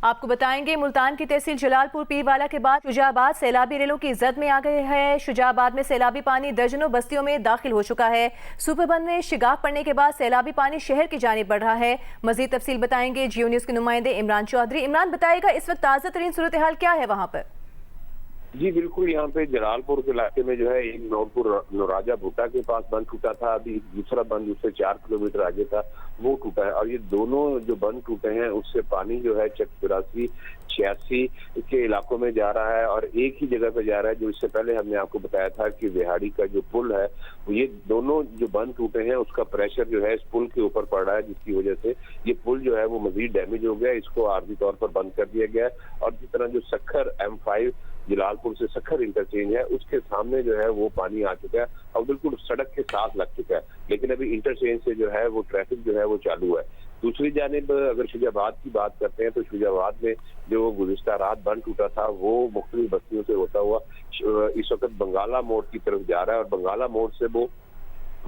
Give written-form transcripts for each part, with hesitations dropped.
आपको बताएंगे मुल्तान की तहसील जलालपुर पीरवाला के बाद शुजाबाद सैलाबी रेलों की जद में आ गए हैं। शुजाबाद में सैलाबी पानी दर्जनों बस्तियों में दाखिल हो चुका है। सुपरबंद में शिगाफ पड़ने के बाद सैलाबी पानी शहर की जानिब बढ़ रहा है। मजीद तफसील बताएंगे जियो न्यूज के नुमाइंदे इमरान चौधरी। इमरान, बताएगा इस वक्त ताज़ा तरीन सूरत हाल क्या है वहाँ पर? जी बिल्कुल, यहाँ पे जलालपुर के इलाके में जो है एक नौरपुर नौराजा भुट्टा के पास बंद टूटा था। अभी दूसरा बंद उससे 4 किलोमीटर आगे था, वो टूटा है। और ये दोनों जो बंद टूटे हैं उससे पानी जो है चक 84, 86 के इलाकों में जा रहा है और एक ही जगह पे जा रहा है। जो इससे पहले हमने आपको बताया था कि विहाड़ी का जो पुल है, ये दोनों जो बंद टूटे हैं उसका प्रेशर जो है इस पुल के ऊपर पड़ रहा है, जिसकी वजह से ये पुल जो है वो मजीद डैमेज हो गया। इसको आर्जी तौर पर बंद कर दिया गया है। और जिस तरह जो सखर M5 जलालपुर से सखर इंटरचेंज है, उसके सामने जो है वो पानी आ चुका है और बिल्कुल सड़क के साथ लग चुका है। लेकिन अभी इंटरचेंज से जो है वो ट्रैफिक जो है वो चालू है। दूसरी जानिब अगर शुजाबाद की बात करते हैं तो शुजाबाद में जो गुज़िश्ता रात बंद टूटा था वो मुख्तलिफ बस्तियों से होता हुआ इस वक्त बंगाला मोड़ की तरफ जा रहा है। और बंगाला मोड़ से वो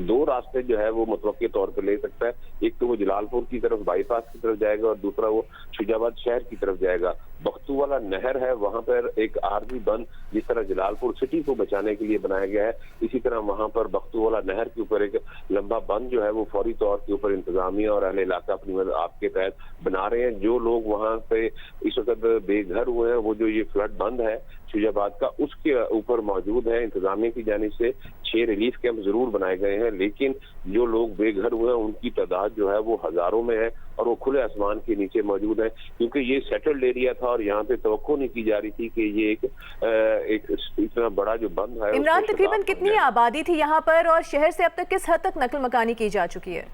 2 रास्ते जो है वो मुतवक्के तौर पर ले सकता है। एक तो वो जलालपुर की तरफ बाईपास की तरफ जाएगा और दूसरा वो शुजाबाद शहर की तरफ जाएगा। बख्तू वाला नहर है, वहां पर एक आर्जी बंद जिस तरह जलालपुर सिटी को बचाने के लिए बनाया गया है, इसी तरह वहां पर बख्तू वाला नहर के ऊपर एक लंबा बंद जो है वो फौरी तौर के ऊपर इंतजामिया और अहले इलाका अपनी मदद आपके तहत बना रहे हैं। जो लोग वहां पे इस वक्त बेघर हुए हैं, वो जो ये फ्लड बंद है शुजाबाद का, उसके ऊपर मौजूद है। इंतजामिया की जानिब से 6 रिलीफ कैंप जरूर बनाए गए हैं, लेकिन जो लोग बेघर हुए हैं उनकी तादाद जो है वो हजारों में है और वो खुले आसमान के नीचे मौजूद है। क्योंकि ये सेटल्ड एरिया था और यहाँ पे तवक्को नहीं की जा रही थी कि ये एक इतना बड़ा जो बंद है। इमरान, तकरीबन कितनी आबादी थी यहाँ पर और शहर से अब तक किस हद तक नकल मकानी की जा चुकी है?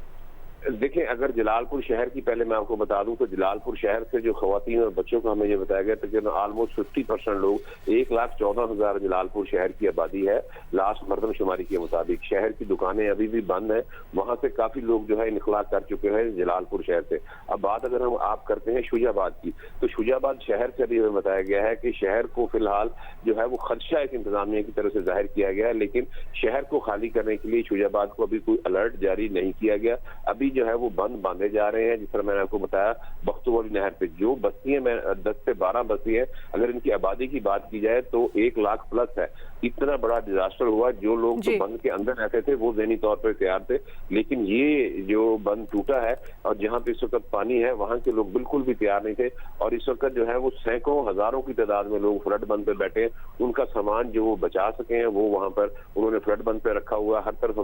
देखें, अगर जलालपुर शहर की पहले मैं आपको बता दूं तो जलालपुर शहर से जो खवातीन और बच्चों को हमें ये बताया गया तकरीबन ऑलमोस्ट 50% लोग, 1,14,000 जलालपुर शहर की आबादी है लास्ट मरदमशुमारी के मुताबिक। शहर की दुकानें अभी भी बंद हैं, वहां से काफी लोग जो है इनखला कर चुके हैं जलालपुर शहर से। अब बात अगर हम आप करते हैं शुजाबाद की, तो शुजाबाद शहर से भी हमें बताया गया है कि शहर को फिलहाल जो है वो खदशा एक इंतजामिया की तरफ से जाहिर किया गया है, लेकिन शहर को खाली करने के लिए शुजाबाद को अभी कोई अलर्ट जारी नहीं किया गया। अभी जो है वो बंद बांधे जा रहे हैं। जिस तरह मैंने आपको बताया बख्तू वाली नहर पे जो बस्तियां 10 से 12 बस्ती है, अगर इनकी आबादी की बात की जाए तो 1 लाख प्लस है। इतना बड़ा डिजास्टर हुआ। जो लोग तो बंद के अंदर रहते थे वो ज़हनी तौर पर तैयार थे, लेकिन ये जो बंद टूटा है और जहाँ पे इस वक्त पानी है वहां के लोग बिल्कुल भी तैयार नहीं थे। और इस वक्त जो है वो सैकड़ों हजारों की तादाद में लोग फ्लड बंद पे बैठे हैं। उनका सामान जो वो बचा सके हैं वो वहां पर उन्होंने फ्लड बंद पे रखा हुआ। हर तरफ